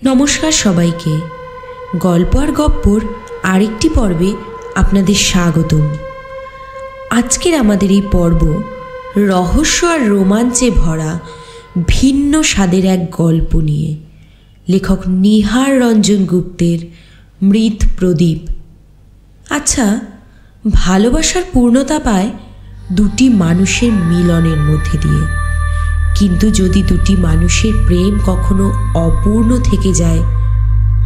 নমস্কার সবাইকে। গল্প আর গপ্পর আরেকটি পর্বে আপনাদের স্বাগতম। আজকের আমাদের এই পর্ব রহস্য আর রোমাঞ্চে ভরা ভিন্ন স্বাদের এক গল্প নিয়ে। লেখক নিহার রঞ্জন গুপ্তের মৃত প্রদীপ। আচ্ছা, ভালোবাসার পূর্ণতা পায় দুটি মানুষের মিলনের মধ্যে দিয়ে, কিন্তু যদি দুটি মানুষের প্রেম কখনো অপূর্ণ থেকে যায়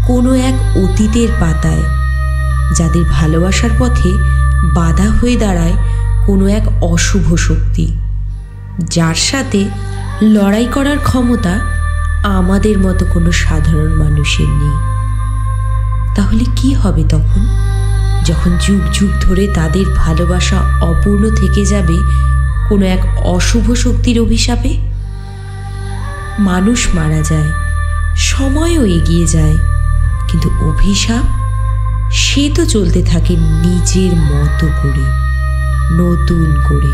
কোনো এক অতীতের পাতায়, যাদের ভালোবাসার পথে বাধা হয়ে দাঁড়ায় কোনো এক অশুভ শক্তি, যার সাথে লড়াই করার ক্ষমতা আমাদের মতো কোনো সাধারণ মানুষের নেই, তাহলে কি হবে তখন, যখন যুগ যুগ ধরে তাদের ভালোবাসা অপূর্ণ থেকে যাবে কোনো এক অশুভ শক্তির অভিশাপে? মানুষ মারা যায়, সময়ও এগিয়ে যায়, কিন্তু অভিশাপ সে তো চলতে থাকে নিজের মতো করে, নতুন করে,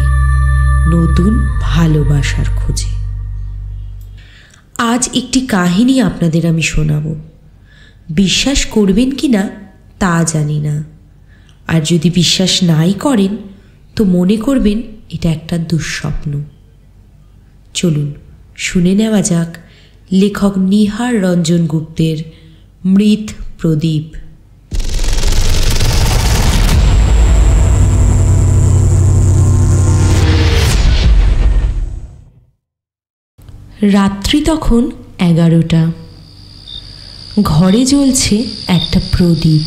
নতুন ভালোবাসার খোঁজে। আজ একটি কাহিনী আপনাদের আমি শোনাব। বিশ্বাস করবেন কি না তা জানি না, আর যদি বিশ্বাস নাই করেন তো মনে করবেন এটা একটা দুঃস্বপ্ন। চলুন শুনে নেওয়া যাক লেখক নিহার রঞ্জন গুপ্তের মৃত প্রদীপ। রাত্রি তখন 11টা। ঘরে জ্বলছে একটা প্রদীপ।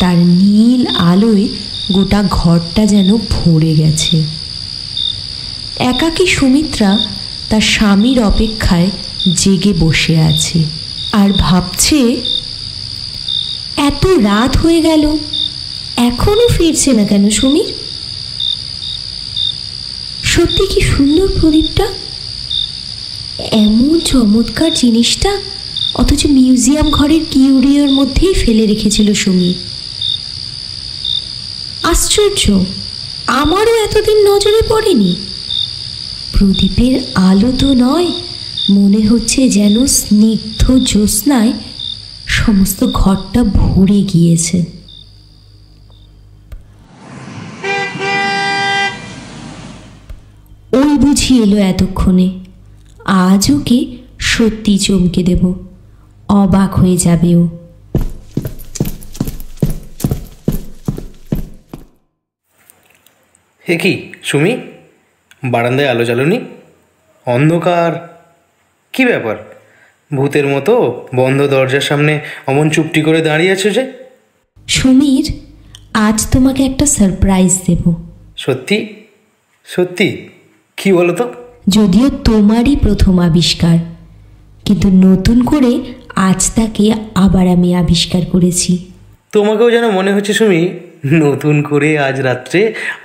তার নীল আলোয় গোটা ঘরটা যেন ভরে গেছে। একাকী সুমিত্রা তার স্বামীর অপেক্ষায় জেগে বসে আছে আর ভাবছে, এত রাত হয়ে গেল, এখনো ফিরছে না কেন সুমির? সত্যি কি সুন্দর প্রদীপটা, এমন চমৎকার জিনিসটা, অথচ মিউজিয়াম ঘরের কিউরিওর মধ্যেই ফেলে রেখেছিল সুমির। আশ্চর্য, আমারও এতদিন নজরে পড়েনি। প্রদীপের আলো তো নয়, মনে হচ্ছে যেন স্নিগ্ধ জ্যোৎস্নায় সমস্ত ঘরটা ভরে গিয়েছে। ওই বুঝি এলো এতক্ষণে। আজ ওকে সত্যি চমকে দেব, অবাক হয়ে যাবে ও। হে কি সুমি, বারান্দায় আলো জ্বালোনি? অন্ধকার, কি ব্যাপার? ভূতের মতো বন্ধ দরজার সামনে অমন চুপটি করে দাঁড়িয়ে আছো যে? সুমির, আজ তোমাকে একটা সারপ্রাইজ দেব। সত্যি? সত্যি? কি বলো তো? যদিও তোমারই প্রথম আবিষ্কার, কিন্তু নতুন করে আজ তাকে আবার আমি আবিষ্কার করেছি। তোমাকেও যেন মনে হচ্ছে সুমি, নতুন করে আজ রাত্রে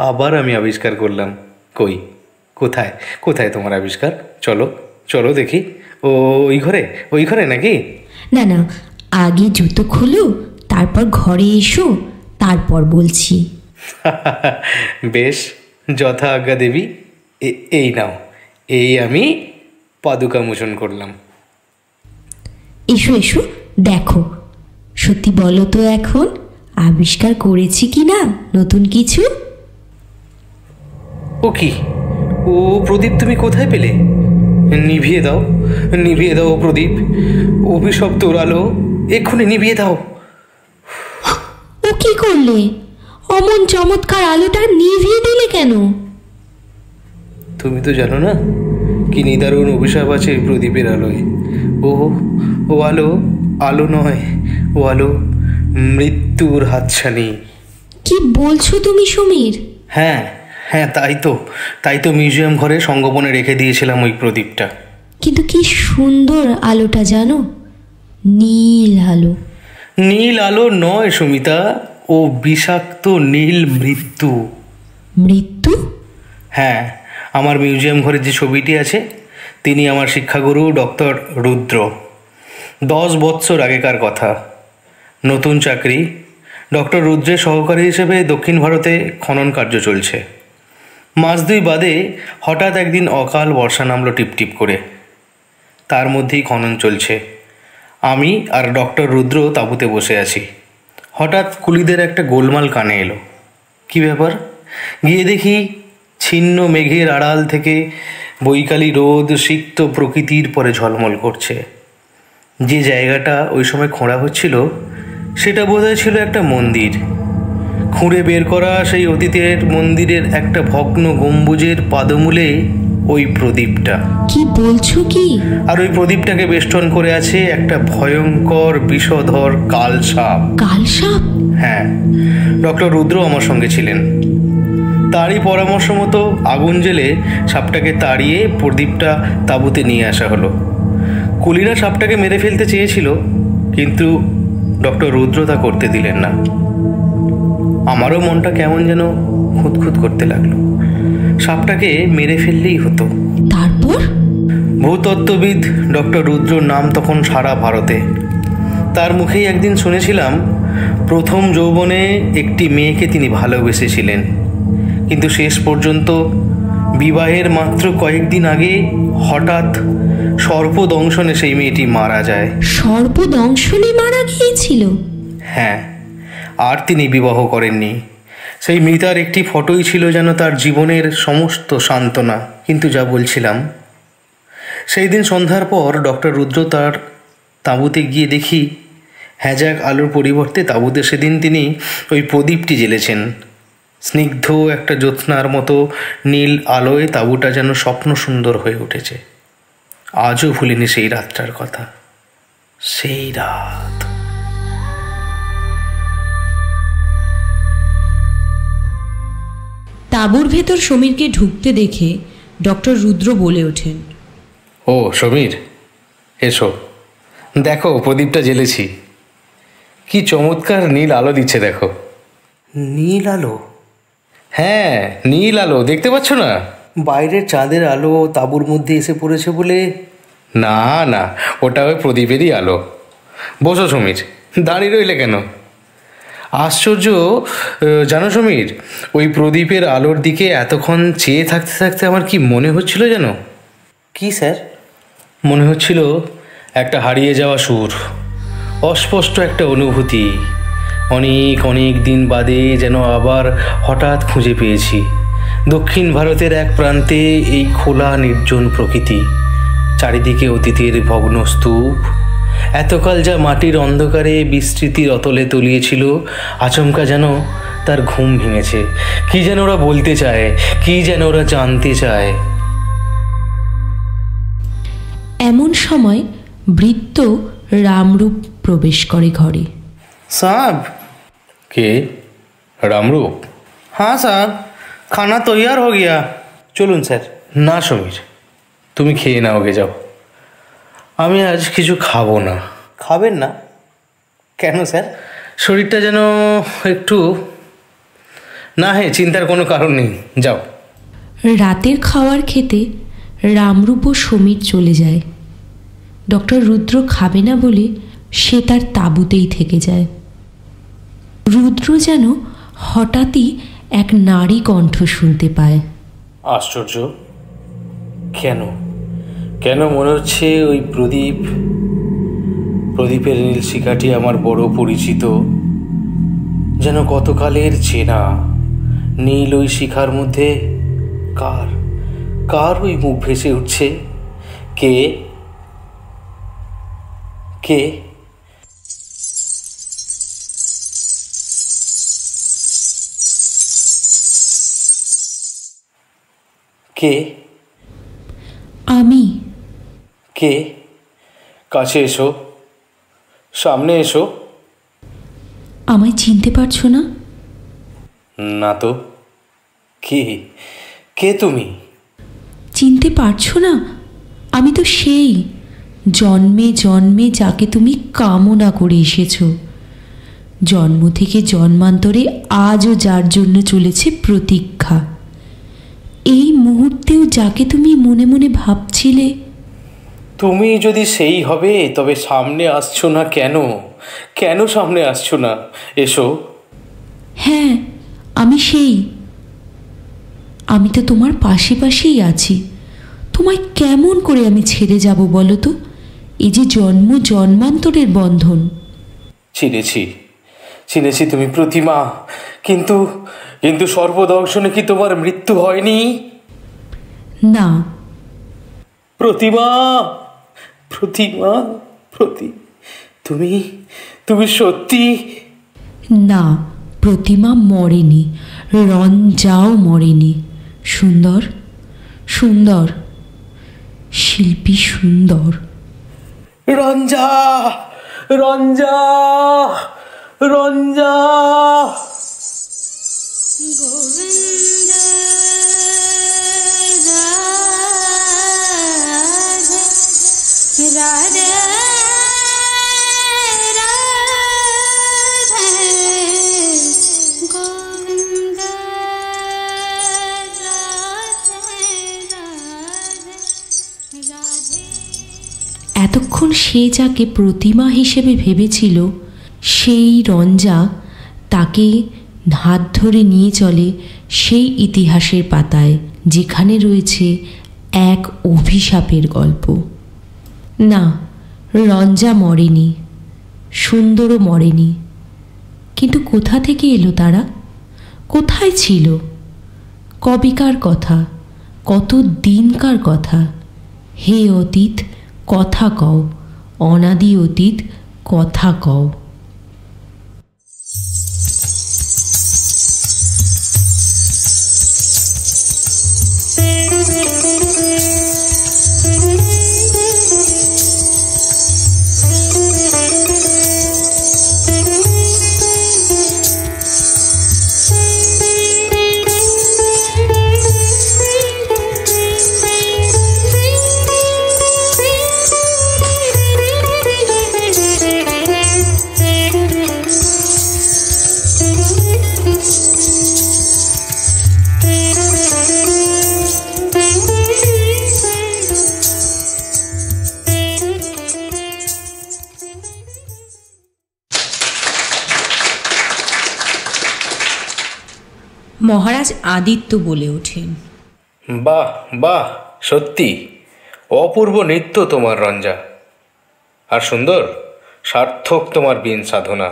আবার আমি আবিষ্কার করলাম। কই, কোথায় কোথায় তোমার আবিষ্কার? চলো চলো দেখি। ওই ঘরে, ওই ঘরে নাকি? না না, আগে জুতো খোলো, তারপর ঘরে এসো, তারপর বলছি। বেশ, যথা আজ্ঞা দেবী। এই নাও, এই আমি পাদুকা মোচন করলাম। এসো এসো, দেখো, সত্যি বলো তো এখন আবিষ্কার করেছি কি না নতুন কিছু? ও কি, ও প্রদীপ তুমি কোথায় পেলে? নিভিয়ে দাও, নিভিয়ে দাও প্রদীপ, অভিশপ্ত তোর আলো এক্ষুনি নিভিয়ে দাও। ও কি করলে? অমন চমৎকার আলোটা নিভিয়ে দিলে কেন? তুমি তো জানো না কি নিদারুণ অভিশাপ আছে এই প্রদীপের আলোয়। ও আলো আলো নয়, ও আলো মৃত্যুর হাতছানি। কি বলছো তুমি সমীর? হ্যাঁ হ্যাঁ, তাই তো মিউজিয়াম ঘরে সংগোপনে রেখে দিয়েছিলাম ওই প্রদীপটা। কিন্তু কি সুন্দর আলোটা জানো, নীল আলো। নীল আলো নয় সুমিতা, ও বিষাক্ত নীল মৃত্যু। মৃত্যু? হ্যাঁ, আমার মিউজিয়াম ঘরে যে ছবিটি আছে, তিনি আমার শিক্ষাগুরু ডক্টর রুদ্র। 10 বৎসর আগেকার কথা। নতুন চাকরি, ডক্টর রুদ্রের সহকারী হিসেবে দক্ষিণ ভারতে খনন কার্য চলছে। মাস 2 বাদে হঠাৎ একদিন অকাল বর্ষা নামলো টিপটিপ করে। তার মধ্যেই খনন চলছে। আমি আর ডক্টর রুদ্র তাঁবুতে বসে আছি। হঠাৎ কুলিদের একটা গোলমাল কানে এলো। কি ব্যাপার? গিয়ে দেখি ছিন্ন মেঘের আড়াল থেকে বৈকালী রোদ সিক্ত প্রকৃতির পরে ঝলমল করছে। যে জায়গাটা ওই সময় খোঁড়া হচ্ছিল সেটা বোধহয় ছিল একটা মন্দির। খুঁড়ে বের করা সেই অতীতের মন্দিরের একটা ভগ্ন গম্বুজের পাদমূলে ওই প্রদীপটা। কি বলছো কি? আর ওই প্রদীপটাকে বেষ্টন করে আছে একটা ভয়ঙ্কর বিষধর কালসাপ। কালসাপ? হ্যাঁ, ডক্টর রুদ্র আমার সঙ্গে ছিলেন। তারই পরামর্শ মতো আগুন জেলে সাপটাকে তাড়িয়ে প্রদীপটা তাঁবুতে নিয়ে আসা হলো। কুলিরা সাপটাকে মেরে ফেলতে চেয়েছিল, কিন্তু ডক্টর রুদ্র তা করতে দিলেন না। আমারও মনটা কেমন যেন খুঁতখুত করতে লাগলো। সাপটাকে মেরে ফেললেই হতো। তারপর? ভূতত্ত্ববিদ ডক্টর রুদ্রর নাম তখন সারা ভারতে। তার মুখেই একদিন শুনেছিলাম প্রথম যৌবনে একটি মেয়েকে তিনি ভালোবেসেছিলেন, কিন্তু শেষ পর্যন্ত বিবাহের মাত্র কয়েকদিন আগে হঠাৎ সর্পদংশনে সেই মেয়েটি মারা যায়। সর্পদংশনে মারা গিয়েছিল? হ্যাঁ, আর তিনি বিবাহ করেননি। সেই মৃতার একটি ফটোই ছিল যেন তার জীবনের সমস্ত সান্ত্বনা। কিন্তু যা বলছিলাম, সেই দিন সন্ধ্যার পর ডক্টর রুদ্র তার তাঁবুতে গিয়ে দেখি হ্যাজাক আলোর পরিবর্তে তাঁবুতে সেদিন তিনি ওই প্রদীপটি জ্বেলেছেন। স্নিগ্ধ একটা জ্যোৎস্নার মতো নীল আলোয় তাঁবুটা যেন স্বপ্ন সুন্দর হয়ে উঠেছে। আজও ভুলিনি সেই রাতটার কথা। সেই রাত। তাঁবুর ভেতর সমীরকে ঢুকতে দেখে ডক্টর রুদ্র বলে ওঠেন, ও সমীর, এসো, দেখো প্রদীপটা জ্বেলেছি। কি চমৎকার নীল আলো দিচ্ছে দেখো। নীল আলো? হ্যাঁ, নীল আলো, দেখতে পাচ্ছ না? বাইরের চাঁদের আলো তাঁবুর মধ্যে এসে পড়েছে বলে। না না, ওটা ওই প্রদীপেরই আলো। বসো সমীর, দাঁড়িয়ে রইলে কেন? আশ্চর্য, জানো সমীর, ওই প্রদীপের আলোর দিকে এতক্ষণ চেয়ে থাকতে থাকতে আমার কি মনে হচ্ছিল জানো? কি স্যার? মনে হচ্ছিল একটা হারিয়ে যাওয়া সুর, অস্পষ্ট একটা অনুভূতি। অনেক অনেক দিন বাদে যেন আবার হঠাৎ খুঁজে পেয়েছি। দক্ষিণ ভারতের এক প্রান্তে এই খোলা নির্জন প্রকৃতি, চারিদিকে অতীতের ভগ্ন স্তূপ। এতকাল যা মাটির অন্ধকারে বিস্তৃতির অতলে তলিয়েছিল, আচমকা যেন তার ঘুম ভেঙেছে। কি যেন ওরা বলতে চায়, কি যেন ওরা জানতে চায়। এমন সময় বৃত্ত রামরূপ প্রবেশ করে ঘরে। সাব? কে? রামরূপ? হ্যাঁ সাব, খানা তৈয়ার হয়ে গিয়া। চলুন স্যার। না সমীর, তুমি খেয়ে নাও, গে যাও। আমি আজ কিছু খাবো না। খাবেন না? কেন স্যার? শরীরটা যেন একটু। না, হ্যাঁ, চিন্তার কোনো কারণ নেই, যাও। রাতের খাওয়ার খেতে রামরূপ ও সমীর চলে যায়। ডক্টর রুদ্র খাবে না বলে সে তার তাঁবুতেই থেকে যায়। রুদ্র যেন হঠাৎই এক নারী কণ্ঠ শুনতে পায়। আশ্চর্য, কেন কেন মনে হচ্ছে ওই প্রদীপের নীল শিখাটি আমার বড় পরিচিত, যেন গতকালের চেনা। নীল ওই শিখার মধ্যে কার ওই মুখ ভেসে উঠছে? কে কে? কে? আমি। কে? কাছে এসো, সামনে এসো। আমায় চিনতে পারছো না? না তো। কে? কে তুমি? চিনতে পারছো না? আমি তো সেই জন্মে জন্মে যাকে তুমি কামনা করে এসেছো। জন্ম থেকে জন্মান্তরে আজও যার জন্য চলেছে প্রতীক্ষা। এই মুহূর্তেও যাকে তুমি মনে মনে ভাবছিলে। তুমি যদি সেই হবে তবে সামনে আসছো না কেন? কেন সামনে আসছো না? এসো। হ্যাঁ, আমি সেই। আমি তো তোমার পাশে পাশেই আছি। তোমায় কেমন করে আমি ছেড়ে যাব বলো তো? এ যে জন্ম জন্মান্তরের বন্ধন। চিনেছি চিনেছি তুমি প্রতিমা, কিন্তু কিন্তু সর্বদর্শনে কি তোমার মৃত্যু হয়নি? না। প্রতিমা, প্রতিমা, তুমি তুমি সত্যি? না, প্রতিমা মরেনি, রঞ্জাও মরেনি। সুন্দর, সুন্দর, শিল্পী সুন্দর। রঞ্জা, রঞ্জা, রঞ্জা। গোবিন্দ রাধে গোবিন্দ এতক্ষণ সে যাকে প্রতিমা হিসেবে ভেবেছিল, সেই রঞ্জা তাকে হাত ধরে নিয়ে চলে সেই ইতিহাসের পাতায়, যেখানে রয়েছে এক অভিশাপের গল্প। না, রঞ্জা মরেনি, সুন্দরও মরেনি। কিন্তু কোথা থেকে এলো তারা? কোথায় ছিল? কবেকার কথা, কত দিনকার কথা? হে অতীত, কথা কও, অনাদি অতীত, কথা কও। মহারাজ আদিত্য বলে ওঠেন, বাহ বাহ, সত্যি অপূর্ব নৃত্য তোমার রঞ্জা, আর সুন্দর, সার্থক তোমার বীণ সাধনা।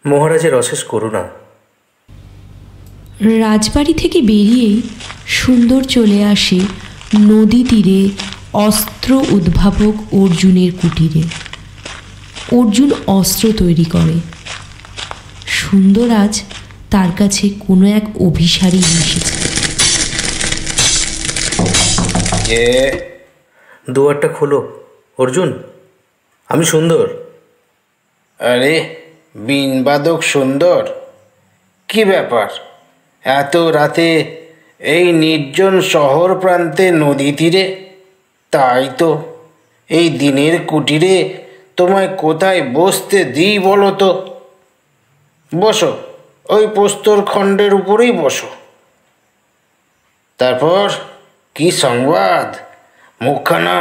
মহারাজের অশেষ করুণা। রাজবাড়ি থেকে বেরিয়েই সুন্দর চলে আসে নদী তীরে অস্ত্র উদ্ভাবক অর্জুনের কুটিরে। অর্জুন অস্ত্র তৈরি করে। সুন্দর আজ তার কাছে কোনো এক অভিসারী এসেছে। দুয়ারটা খোলো অর্জুন, আমি সুন্দর। আরে বীণবাদক সুন্দর, কি ব্যাপার এত রাতে এই নির্জন শহর প্রান্তে নদী তীরে? তাই তো, এই দিনের কুটিরে তোমায় কোথায় বসতে দিই বলো তো? বসো, ওই প্রস্তর খণ্ডের উপরেই বসো। তারপর কি সংবাদ? মুখখানা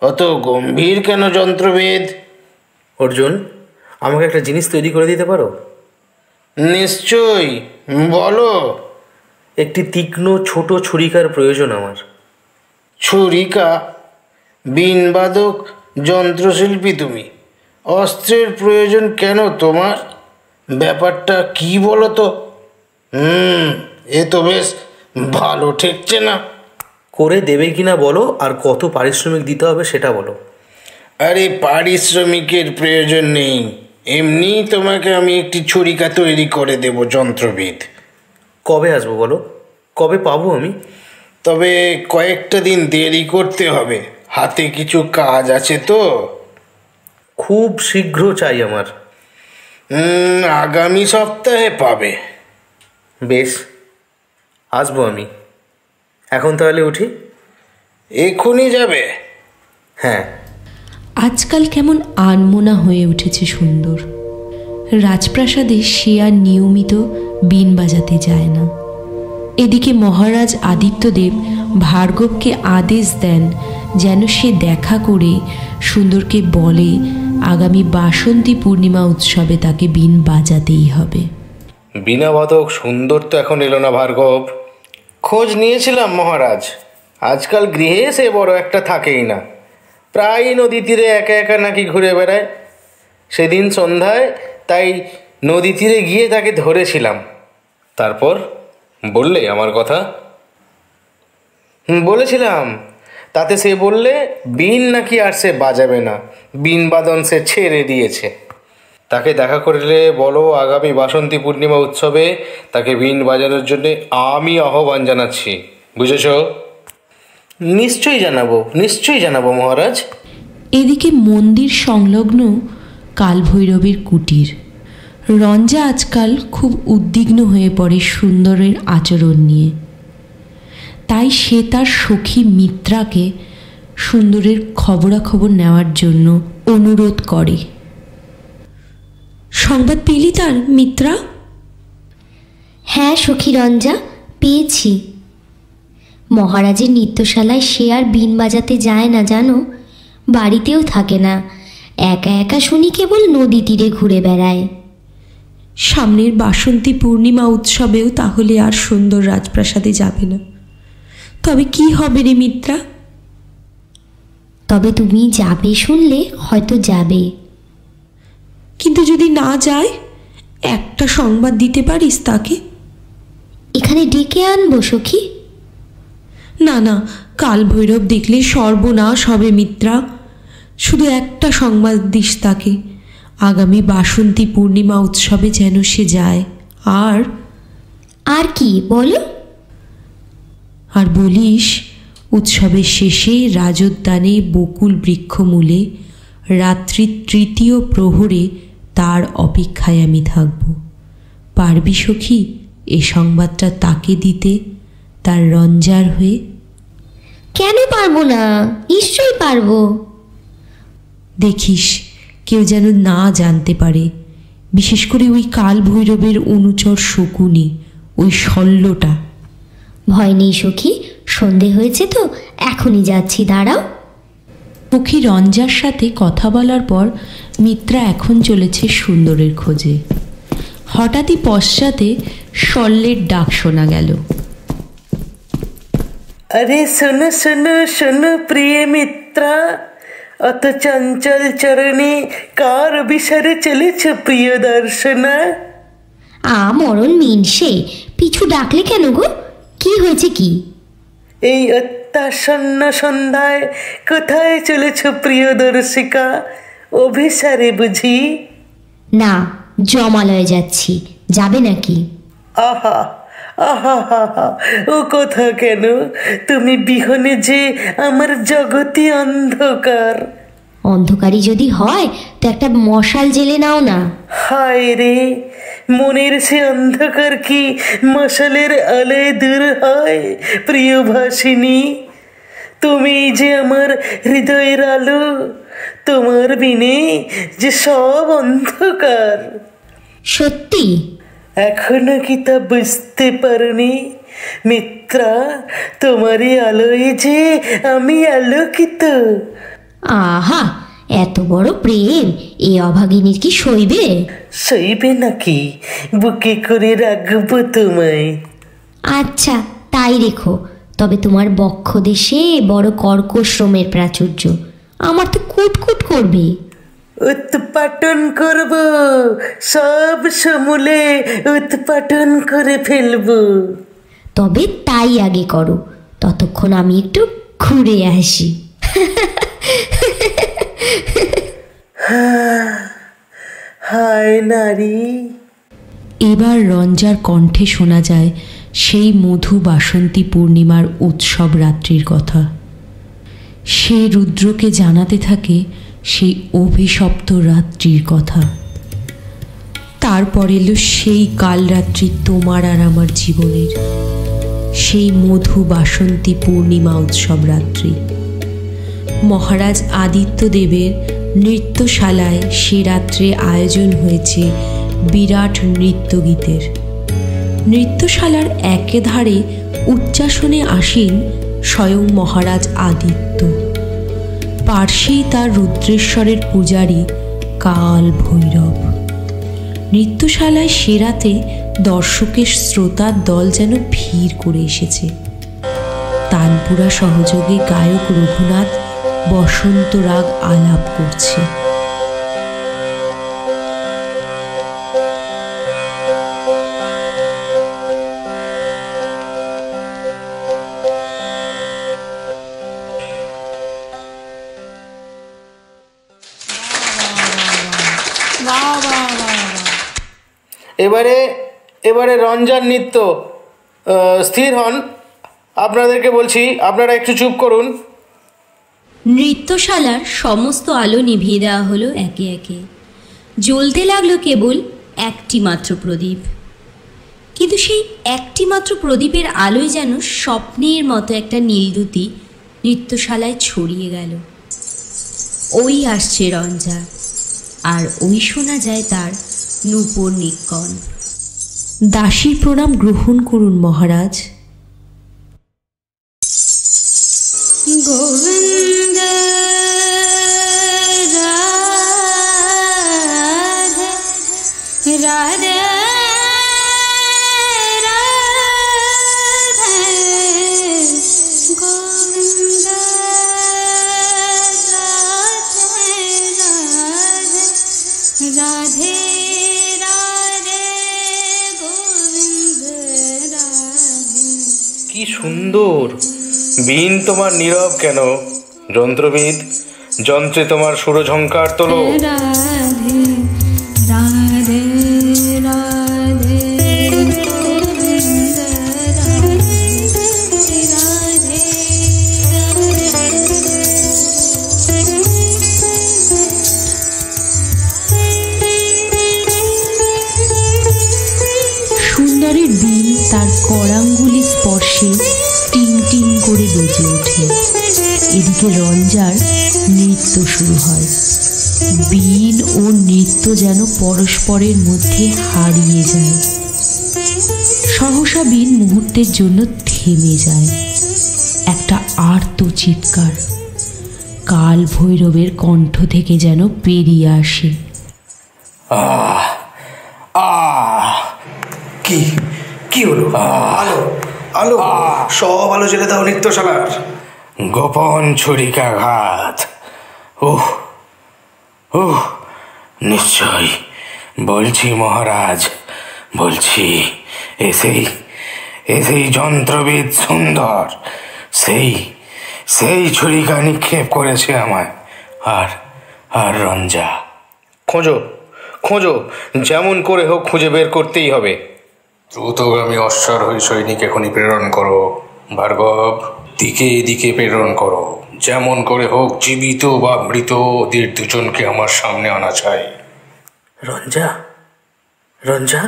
অত গম্ভীর কেন যন্ত্রভেদ? অর্জুন, আমাকে একটা জিনিস তৈরি করে দিতে পারো? নিশ্চয়ই, বলো। একটি তীক্ষ্ণ ছোট ছুরিকার প্রয়োজন আমার। ছুরিকা? বীণবাদক যন্ত্রশিল্পী তুমি, অস্ত্রের প্রয়োজন কেন তোমার? ব্যাপারটা কি বলো তো? এ তো বেশ ভালো ঠেকছে না। করে দেবে কিনা বলো, আর কত পারিশ্রমিক দিতে হবে সেটা বলো। আরে পারিশ্রমিকের প্রয়োজন নেই, এমনি তোমাকে আমি একটি ছুরিকা তৈরি করে দেব যন্ত্রবিদ। কবে আসবো বলো, কবে পাবো আমি? তবে কয়েকটা দিন দেরি করতে হবে, হাতে কিছু কাজ আছে তো। খুব শীঘ্র চাই আমার। আগামী সপ্তাহে পাবে। বেশ, আসবো আমি। এখন তাহলে উঠি। এখনই যাবে? হ্যাঁ। আজকাল কেমন আনমনা হয়ে উঠেছে সুন্দর। রাজপ্রাসাদে সে আর নিয়মিত বীণ বাজাতে যায় না। এদিকে মহারাজ আদিত্যদেব ভার্গবকে আদেশ দেন যেন সে দেখা করে সুন্দরকে বলে আগামী বাসন্তী পূর্ণিমা উৎসবে তাকে বীণ বাজাতেই হবে। বীণাবাদক সুন্দর তো এখন এলো না ভার্গব। খোঁজ নিয়েছিলাম মহারাজ, আজকাল গৃহে সে বড় একটা থাকেই না। প্রায় নদী তীরে একা একা নাকি ঘুরে বেড়ায়। সেদিন সন্ধ্যায় তাই নদী তীরে গিয়ে তাকে ধরেছিলাম। তারপর বললে আমার কথা? বলেছিলাম। তাতে সে বললে বীণ নাকি আর সে বাজাবে না, বীণ বাদন সে ছেড়ে দিয়েছে। তাকে দেখা করলে বলো আগামী বাসন্তী পূর্ণিমা উৎসবে তাকে বীণ বাজানোর জন্যে আমি আহ্বান জানাচ্ছি, বুঝেছ? নিশ্চয়ই জানাবো মহারাজ। এদিকে মন্দির সংলগ্ন কালভৈরবের কুটির। রঞ্জা আজকাল খুব উদ্বিগ্ন হয়ে পড়ে সুন্দরের আচরণ নিয়ে। তাই সে তার সখী মিত্রাকে সুন্দরের খবরাখবর নেওয়ার জন্য অনুরোধ করে। সংবাদ পেলি তার, মিত্রা? হ্যাঁ সখী রঞ্জা, পেয়েছি। মহারাজের নৃত্যশালায় সে আর বীণ বাজাতে যায় না জানো, বাড়িতেও থাকে না, একা একা শুনি কেবল নদী তীরে ঘুরে বেড়ায়। সামনের বাসন্তী পূর্ণিমা উৎসবেও তাহলে আর সুন্দর রাজপ্রাসাদে যাবে না। তবে কি হবে রে মিত্রা? তবে তুমি যাবে শুনলে হয়তো যাবে। কিন্তু যদি না যায়, একটা সংবাদ দিতে পারিস তাকে? এখানে ডেকে আনবো সখী? না না, কালভৈরব দেখলে সর্বনাশ হবে মিত্রা। শুধু একটা সংবাদ দিস তাকে, আগামী বাসন্তী পূর্ণিমা উৎসবে যেন সে যায়। আর কি বলো? আর বলিস, উৎসবের শেষে রাজোদ্যানে বকুল বৃক্ষমূলে রাত্রি 3য় প্রহরে তার অপেক্ষায় আমি থাকব। পারবি সখী এ সংবাদটা তাকে দিতে, তার রঞ্জার হয়ে? কেন পারবো না, নিশ্চয়ই পারবো। দেখিস কেউ যেন না জানতে পারে, বিশেষ করে ওই কালভৈরবের অনুচর শকুনি, ওই শল্যটা। ভয় নেই সখী, সন্ধে হয়েছে তো, এখনই যাচ্ছি, দাঁড়াও। সখী রঞ্জার সাথে কথা বলার পর মিত্রা এখন চলেছে সুন্দরের খোঁজে। হঠাৎই পশ্চাতে শল্যের ডাক শোনা গেল। আরে শোনো শোনো শোনো প্রিয় মিত্রা, অত চঞ্চল চরণে কার বিসারে চলেছ প্রিয় দর্শনা? মরণ মিনসে, পিছু ডাকলে কেন গো? কি হয়েছে কি? এই অত্যাসন্ন সন্ধ্যায় কোথায় চলেছ প্রিয় দর্শিকা? অভিসারে বুঝি? না, জমালয়ে যাচ্ছি, যাবে নাকি? আহা আহা হা হা, ও কথা কেন? তুমি বিহনে যে আমার জগতি অন্ধকার। অন্ধকারই যদি হয় তো একটা মশাল জেলে নাও না। হায় রে, মনের সে অন্ধকার কি মশালের আলোয় দূর হয় প্রিয় ভাসিনী? তুমি যে আমার হৃদয়ের আলো, তোমার বিনে যে সব অন্ধকার। সত্যি? এখনো কি তা বুঝতে পারোনি মিত্রা? তোমারই আলোয় যে আমি আলোকিত। আহা, এত বড় প্রেম এ অভাগিনীর কি সইবে? সইবে নাকি? বুকে করে রাখবো তোমায়। আচ্ছা, তাই রেখো। তবে তোমার বক্ষ দেশে বড় কর্কশ শ্রমের প্রাচুর্য, আমার তো কুটকুট করবে। উৎপাটন করব, সব সমূলে উৎপাটন করে ফেলবো। তবে তাই আগে করো, ততক্ষণ আমি একটু ঘুরে আসি। হায় নারী। এবার রঞ্জার কণ্ঠে শোনা যায় সেই মধু বাসন্তী পূর্ণিমার উৎসব রাত্রির কথা। সে রুদ্রকে জানাতে থাকে সেই অভিশপ্ত রাত্রির কথা। তারপর এলো সেই কালরাত্রি তোমার আর আমার জীবনের, সেই মধু বাসন্তী পূর্ণিমা উৎসব রাত্রি। মহারাজ আদিত্যদেবের নৃত্যশালায় সে রাত্রে আয়োজন হয়েছে বিরাট নৃত্যগীতের। নৃত্যশালার একেধারে উচ্চাসনে আসীন স্বয়ং মহারাজ আদিত্য, পার্শ্বেই তার রুদ্রেশ্বরের পূজারী কাল ভৈরব। নৃত্যশালায় সে রাতে দর্শকের শ্রোতার দল যেন ভিড় করে এসেছে। তানপুরা সহযোগে গায়ক রঘুনাথ বসন্ত রাগ আলাপ করছে। এবারে এবারে রঞ্জার নৃত্য। স্থির হন, আপনাদেরকে বলছি, আপনারা একটু চুপ করুন। নৃত্যশালার সমস্ত আলো নিভিয়ে দেওয়া হলো একে একে। জ্বলতে লাগলো কেবল একটি মাত্র প্রদীপ, কিন্তু সেই একটি মাত্র প্রদীপের আলোয় যেন স্বপ্নের মতো একটা নীলদ্যুতি নৃত্যশালায় ছড়িয়ে গেল। ওই আসছে রঞ্জা, আর ওই শোনা যায় তার নূপুর নিক্কণ। দাসীর প্রণাম গ্রহণ করুন মহারাজ। গোবিন্দ রাধে রাধে রাধে গোবিন্দ রাধে রাধে রাধে গোবিন্দ রাধে। কি সুন্দর! বীণ তোমার নীরব কেন? যন্ত্রবিদ, যন্ত্রে তোমার সুরঝঙ্কার তোলো। রাধে রাধে রাধে গোবিন্দ রাধে সুন্দরের বীণ তার করাঙ্গুলি স্পর্শে টিং টিং করে বেজে ওঠে। এদিকে রঞ্জার নৃত্য শুরু হয়। বীণ ও নৃত্য যেন পরস্পরের মধ্যে হারিয়ে যায়। সহসা বীণ মুহূর্তের জন্য থেমে যায়। একটা আর্ত চিৎকার কাল ভৈরবের কণ্ঠ থেকে যেন পেরিয়ে আসে। আহ আহ কি কি হলো? আলো আলো, সব আলো জ্বেলে দাও নৃত্যশালার। গোপন ছুরিকাঘাত। ওহ ওহ, নিশ্চয় বলছি মহারাজ, বলছি এসেই যন্ত্রবিদ সুন্দর সেই ছুরিকা নিক্ষেপ করেছে আমায়। আর রঞ্জা। খোঁজো খোঁজো, যেমন করে হোক খুঁজে বের করতেই হবে। দ্রুতগামী অশ্বারোহী সৈনিক এখনই প্রেরণ করো ভার্গব। দিকে দিকে প্রেরণ করো, যেমন করে হোক জীবিত বা মৃত ওদের দুজনকে আমার সামনে আনা চাই। রঞ্জা রঞ্জা।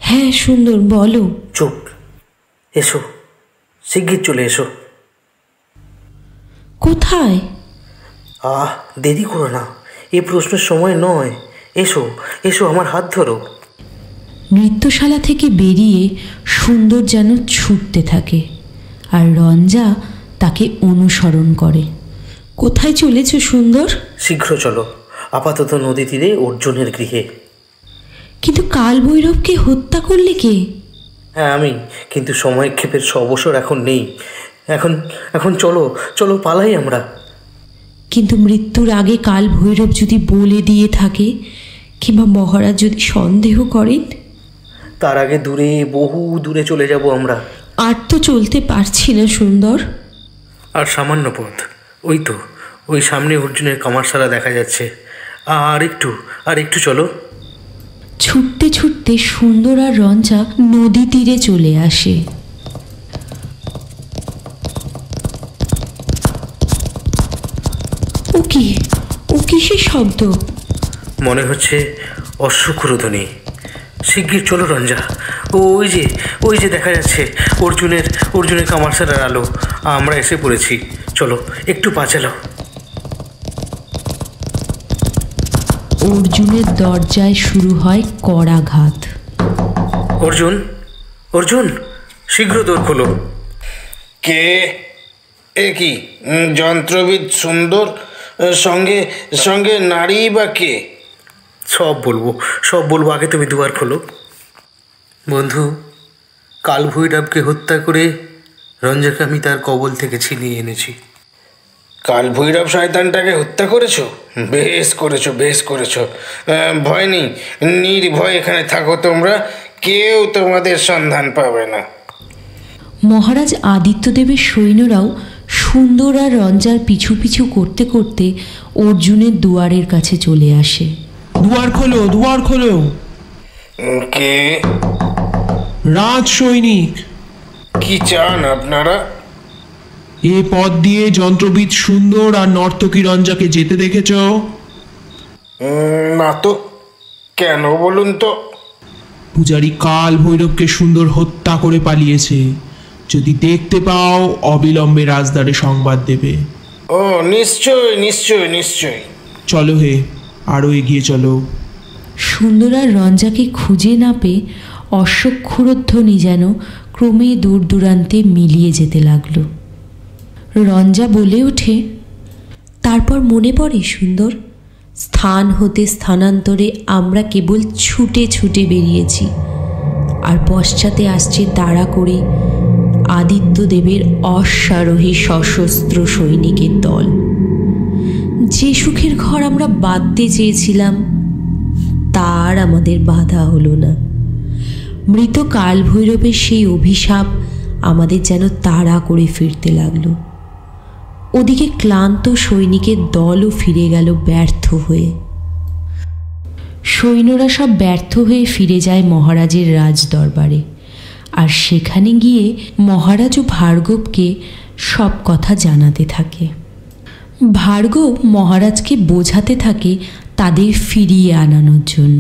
হ্যাঁ সুন্দর, বলো। চুপ, এসো, শিগগির চলে এসো। কোথায়? দেরি করো না, এই প্রশ্নের সময় নয়। এসো এসো, আমার হাত ধরো। নৃত্যশালা থেকে বেরিয়ে সুন্দর যেন ছুটতে থাকে, আর রঞ্জা তাকে অনুসরণ করে। কোথায় চলেছ সুন্দর? শীঘ্র চলো, আপাতত নদী তীরে অর্জুনের গৃহে। কিন্তু কাল ভৈরবকে হত্যা করলে কে? হ্যাঁ আমি, কিন্তু সময়ক্ষেপের অবসর এখন নেই। এখন চলো চলো, পালাই আমরা। কিন্তু মৃত্যুর আগে কাল ভৈরব যদি বলে দিয়ে থাকে, কিংবা মহারাজ যদি সন্দেহ করেন? তার আগে দূরে, বহু দূরে চলে যাব আমরা। আর তো চলতে পারছি না সুন্দর। আর সামান্য পথ, ওই সামনে অর্জুনের কামারশালা দেখা যাচ্ছে। আর একটু চলো। ছুটতে ছুটতে সুন্দর আর রঞ্জা নদী তীরে চলে আসে। ও কিসের শব্দ? মনে হচ্ছে অশ্বক্ষুরধ্বনি। শিগগির চলো রঞ্জা। ওই যে দেখা যাচ্ছে অর্জুনের কামারশালার আলো। আমরা এসে পড়েছি, চলো একটু পা চালাও। অর্জুনের দরজায় শুরু হয় করাঘাত। অর্জুন, শীঘ্র দোর খোলো। কে? এ কি যন্ত্রবিদ সুন্দর? সঙ্গে নারী বা কে? সব বলবো, আগে তুমি দুয়ার খোলো। বন্ধু, কাল ভৈরবকে হত্যা করে রঞ্জাকে আমি তার কবল থেকে ছিনিয়ে এনেছি। কাল ভৈরব শয়তানটাকে হত্যা করেছো? বেশ করেছো, বেশ করেছো। ভয় নেই, নির্ভয় এখানে থাকো তোমরা, কেউ তোমাদের সন্ধান পাবে না। মহারাজ আদিত্যদেবের সৈন্যরাও সুন্দর আর রঞ্জার পিছু পিছু করতে করতে অর্জুনের দুয়ারের কাছে চলে আসে। দুয়ার খোলো, দুয়ার খোলো। কে? রাজ সৈনিক। কি চান আপনারা? এ পথ দিয়ে যন্ত্রবিদ সুন্দর আর নর্তকী রঞ্জাকে যেতে দেখেছ? না তো, কেন বলুন তো? পূজারী কাল ভৈরবকে সুন্দর হত্যা করে পালিয়েছে। যদি দেখতে পাও অবিলম্বে রাজদ্বারে সংবাদ দেবে। ও নিশ্চয় নিশ্চয় নিশ্চয়। চলো হে, আরো এগিয়ে চলো। সুন্দর আর রঞ্জাকে খুঁজে না পেয়ে অশ্বক্ষুরধ্বনি যেন ক্রমে দূর দূরান্তে মিলিয়ে যেতে লাগলো। রঞ্জা বলে ওঠে, তারপর মনে পড়ে সুন্দর, স্থান হতে স্থানান্তরে আমরা কেবল ছুটে ছুটে বেরিয়েছি, আর পশ্চাতে আসছে তাড়া করে আদিত্যদেবের অশ্বারোহী সশস্ত্র সৈনিকের দল। যে সুখের ঘর আমরা বাঁধতে চেয়েছিলাম তার আমাদের বাধা হলো না। মৃত কালভৈরবের সেই অভিশাপ আমাদের যেন তাড়া করে ফিরতে লাগলো। ওদিকে ক্লান্ত সৈনিকের দলও ফিরে গেল ব্যর্থ হয়ে। সৈন্যরা সব ব্যর্থ হয়ে ফিরে যায় মহারাজের রাজদরবারে, আর সেখানে গিয়ে মহারাজ ও ভার্গবকে সব কথা জানাতে থাকে। ভার্গব মহারাজকে বোঝাতে থাকে তাদের ফিরিয়ে আনানোর জন্য।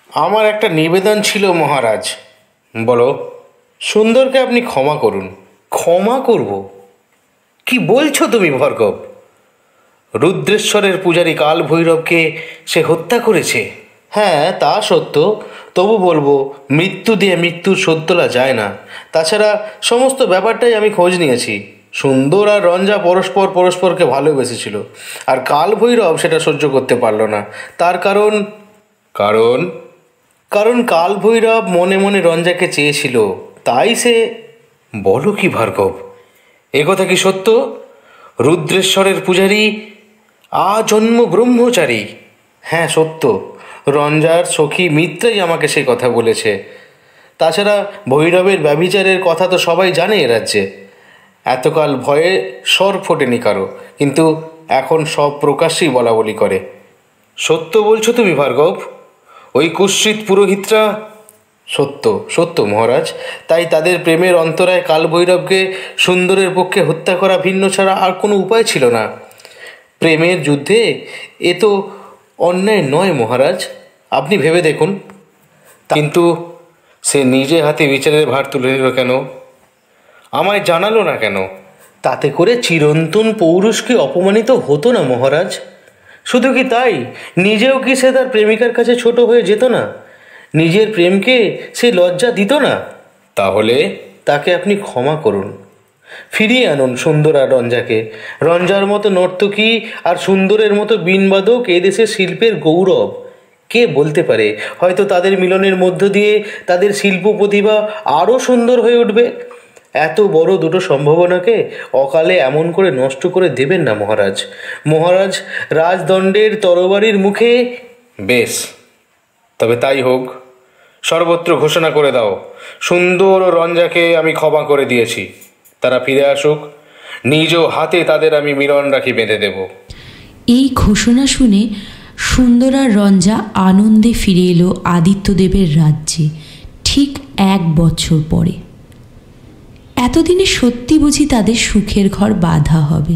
আমার একটা নিবেদন ছিল মহারাজ। বলো, সুন্দরকে আপনি ক্ষমা করুন। ক্ষমা করব? কি বলছো তুমি ভার্গব? রুদ্রেশ্বরের পূজারী কাল ভৈরবকে সে হত্যা করেছে। হ্যাঁ, তা সত্য। তবু বলবো, মৃত্যু দিয়ে মৃত্যুর শোধ তোলা যায় না। তাছাড়া সমস্ত ব্যাপারটাই আমি খোঁজ নিয়েছি। সুন্দর আর রঞ্জা পরস্পরকে ভালোবেসেছিল, আর কাল ভৈরব সেটা সহ্য করতে পারল না। তার কারণ কাল ভৈরব মনে মনে রঞ্জাকে চেয়েছিল, তাই সে। বলো কি ভার্গব, এ কথা কি সত্য? রুদ্রেশ্বরের পূজারী আজন্ম ব্রহ্মচারী? হ্যাঁ সত্য, রঞ্জার সখী মিত্রাই আমাকে সে কথা বলেছে। তাছাড়া ভৈরবের ব্যভিচারের কথা তো সবাই জানে এ রাজ্যে। এতকাল ভয়ে স্বর ফোটেনি কারো, কিন্তু এখন সব প্রকাশ্যেই বলা বলি করে। সত্য বলছো তুমি ভার্গব? ওই কুৎসিত পুরোহিতরা? সত্য সত্য মহারাজ। তাই তাদের প্রেমের অন্তরায় কালভৈরবকে সুন্দরের পক্ষে হত্যা করা ভিন্ন ছাড়া আর কোনো উপায় ছিল না। প্রেমের যুদ্ধে এ তো অন্যায় নয় মহারাজ, আপনি ভেবে দেখুন। কিন্তু সে নিজে হাতে বিচারের ভার তুলে নিল কেন? আমায় জানালো না কেন? তাতে করে চিরন্তন পৌরুষকে অপমানিত হতো না মহারাজ? শুধু কি তাই, নিজেও কি সে তার প্রেমিকার কাছে ছোট হয়ে যেত না? নিজের প্রেমকে সে লজ্জা দিত না? তাহলে তাকে আপনি ক্ষমা করুন, ফিরিয়ে আনুন সুন্দর আর রঞ্জাকে। রঞ্জার মতো নর্তকী আর সুন্দরের মতো বীণবাদক এদেশের শিল্পের গৌরব। কে বলতে পারে, হয়তো তাদের মিলনের মধ্য দিয়ে তাদের শিল্প প্রতিভা আরও সুন্দর হয়ে উঠবে। এত বড় দুটো সম্ভাবনাকে অকালে এমন করে নষ্ট করে দেবেন না মহারাজ। মহারাজ রাজদণ্ডের তরবারির মুখে। বেশ, তবে তাই হোক। সর্বত্র ঘোষণা করে দাও, সুন্দর ও রঞ্জাকে আমি ক্ষমা করে দিয়েছি। তারা ফিরে আসুক, নিজ হাতে তাদের আমি মিলন রাখি বেঁধে দেব। এই ঘোষণা শুনে সুন্দর আর রঞ্জা আনন্দে ফিরে এলো আদিত্যদেবের রাজ্যে ঠিক 1 বছর পরে। এতদিনে সত্যি বুঝি তাদের সুখের ঘর বাঁধা হবে।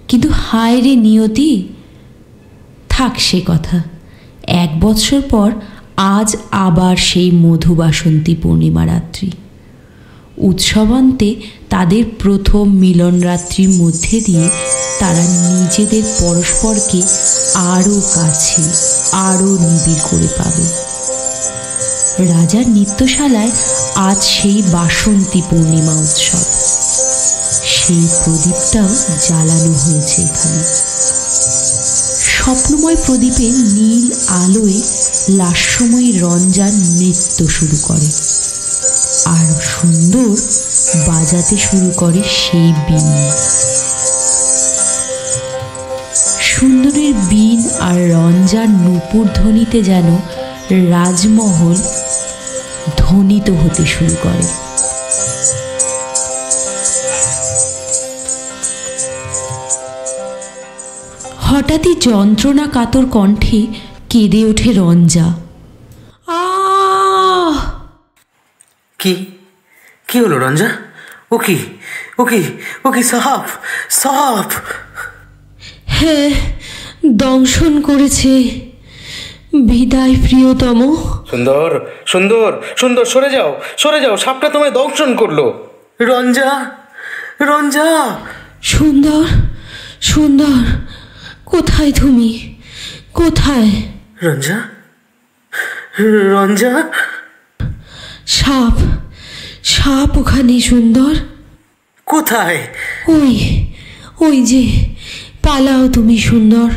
কিন্তু হায় রে নিয়তি, থাক সে কথা। 1 বছর পর আজ আবার সেই মধুবাসন্তী পূর্ণিমা রাত্রি। উৎসবান্তে তাদের প্রথম মিলন রাত্রির মধ্যে দিয়ে তারা নিজেদের পরস্পরকে আরও কাছে, আরও নিবিড় করে পাবে। রাজার নৃত্যশালায় আজ সেই বাসন্তী পূর্ণিমা উৎসব। সেই প্রদীপটাও জ্বালানো হয়েছে এখানে। স্বপ্নময় প্রদীপে নীল আলোয় লাস্যময়ী রঞ্জার নৃত্য শুরু করে, আর সুন্দর বাজাতে শুরু করে সেই বীণ। সুন্দরের বীণ আর রঞ্জার নূপুর ধ্বনিতে যেন রাজমহল ধ্বনিত হতে শুরু করে। হঠাৎই যন্ত্রণা কাতর কণ্ঠে কেঁদে ওঠে রঞ্জা। আহ! কি কি হলো রঞ্জা? ও কি ও কি ও কি সাপ সাপ? হ্যাঁ, দংশন করেছে। বিদায় প্রিয়তম। সুন্দর সুন্দর সুন্দর, সরে যাও সরে যাও, সাপটা তোমায় দংশন করলো। রঞ্জা রঞ্জা! সুন্দর সুন্দর, কোথায় তুমি? কোথায়? রঞ্জা রঞ্জা! সাপ সাপ ওখানে সুন্দর। কোথায়? ওই ওই যে, পালাও তুমি সুন্দর,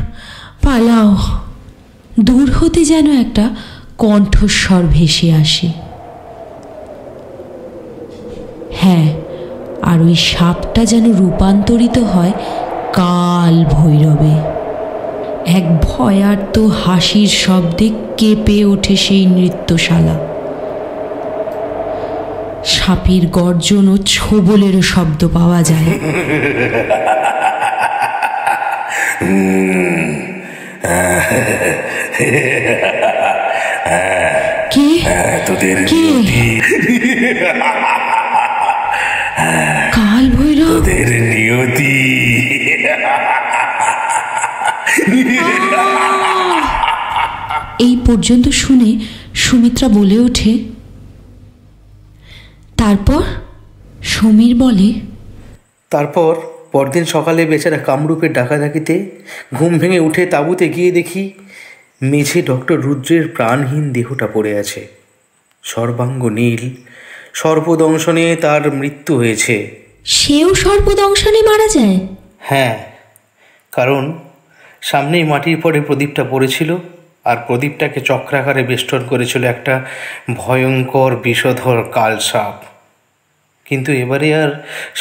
পালাও। দূর হতে যেন একটা কণ্ঠস্বর ভেসে আসে। হ্যাঁ, আর ওই সাপটা যেন রূপান্তরিত হয় কাল ভৈরবে। এক ভয়ার্ত হাসির শব্দে কেঁপে ওঠে সেই নৃত্যশালা। সাপের গর্জন ও ছোবলেরও শব্দ পাওয়া যায়। কে? তোদের কে? কাল ভৈরব? তোদের নিয়তি। এই পর্যন্ত শুনে সুমিত্রা বলে ওঠে। তারপর সমীর বলে, তারপর পরদিন সকালে বেচারা কামরূপের ডাকাডাকিতে ঘুম ভেঙে উঠে তাঁবুতে গিয়ে দেখি মেঝে ডক্টর রুদ্রের প্রাণহীন দেহটা পড়ে আছে। সর্বাঙ্গ নীল, সর্পদংশনে তার মৃত্যু হয়েছে। সেও সর্পদংশনে মারা যায়? হ্যাঁ, কারণ সামনেই মাটির পরে প্রদীপটা পড়েছিল, আর প্রদীপটাকে চক্রাকারে বেষ্টন করেছিল একটা ভয়ঙ্কর বিষধর কাল সাপ। কিন্তু এবারে আর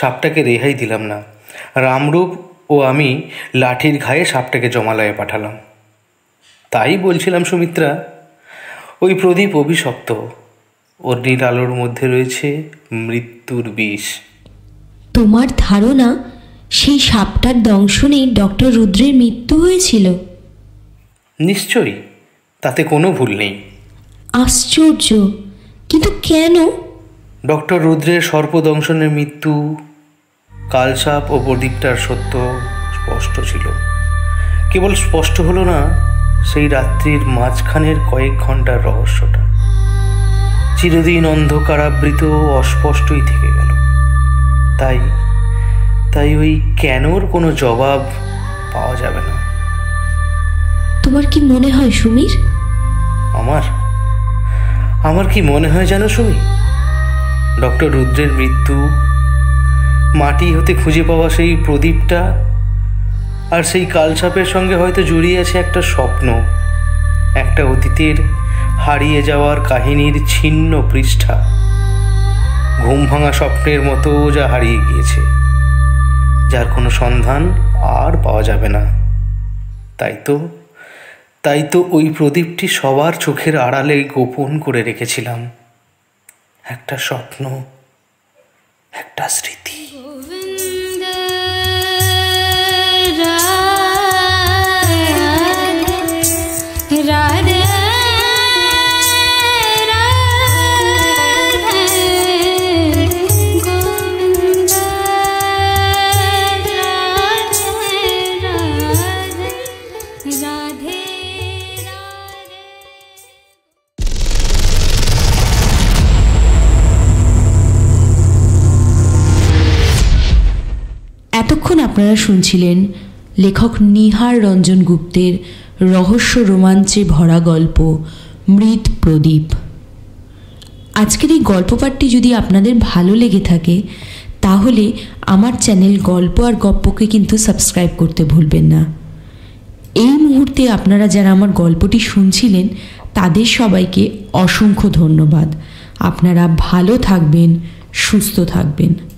সাপটাকে রেহাই দিলাম না। রামরূপ ও আমি লাঠির ঘায়ে সাপটাকে জমালয়ে পাঠালাম। তাই বলছিলাম সুমিত্রা, ওই প্রদীপ অভিশপ্ত, ওর নীল আলোর মধ্যে রয়েছে মৃত্যুর বিষ। তোমার ধারণা সেই সাপটার দংশনেই ডক্টর রুদ্রের মৃত্যু হয়েছিল? নিশ্চয়ই, তাতে কোনো ভুল নেই। আশ্চর্য, কিন্তু কেন? ডক্টর রুদ্রের সর্পদংশনের মৃত্যু, কালসাপ ও প্রদীপটার সত্য স্পষ্ট ছিল। কেবল স্পষ্ট হলো না সেই রাত্রির মাঝখানের কয়েক ঘন্টার রহস্যটা। চিরদিন অন্ধকারাবৃত অস্পষ্টই থেকে গেল। তাই ওই কেনর কোনো জবাব পাওয়া যাবে না। তোমার কি মনে হয় সমীর? আমার কি মনে হয় জানো সুমি? ডক্টর রুদ্রের মৃত্যু, মাটি হতে খুঁজে পাওয়া সেই প্রদীপটা, আর সেই কালসাপের সঙ্গে হয়তো জড়িয়ে আছে একটা স্বপ্ন, একটা অতীতের হারিয়ে যাওয়ার কাহিনীর ছিন্ন পৃষ্ঠা। ঘুম ভাঙা স্বপ্নের মতো যা হারিয়ে গিয়েছে, যার কোনো সন্ধান আর পাওয়া যাবে না। তাই তো ওই প্রদীপটি সবার চোখের আড়ালে গোপন করে রেখেছিলাম। একটা স্বপ্ন, একটা স্মৃতি। গোবিন্দ রাধে রাধে গোবিন্দ রাধে রাধে। এতক্ষণ আপনারা শুনছিলেন লেখক নিহার রঞ্জন গুপ্তের রহস্য রোমাঞ্চে ভরা গল্প মৃত প্রদীপ। আজকের এই গল্প পাঠটি যদি আপনাদের ভালো লেগে থাকে তাহলে আমার চ্যানেল গল্প আর গপ্পকে কিন্তু সাবস্ক্রাইব করতে ভুলবেন না। এই মুহূর্তে আপনারা যারা আমার গল্পটি শুনছিলেন তাদের সবাইকে অসংখ্য ধন্যবাদ। আপনারা ভালো থাকবেন, সুস্থ থাকবেন।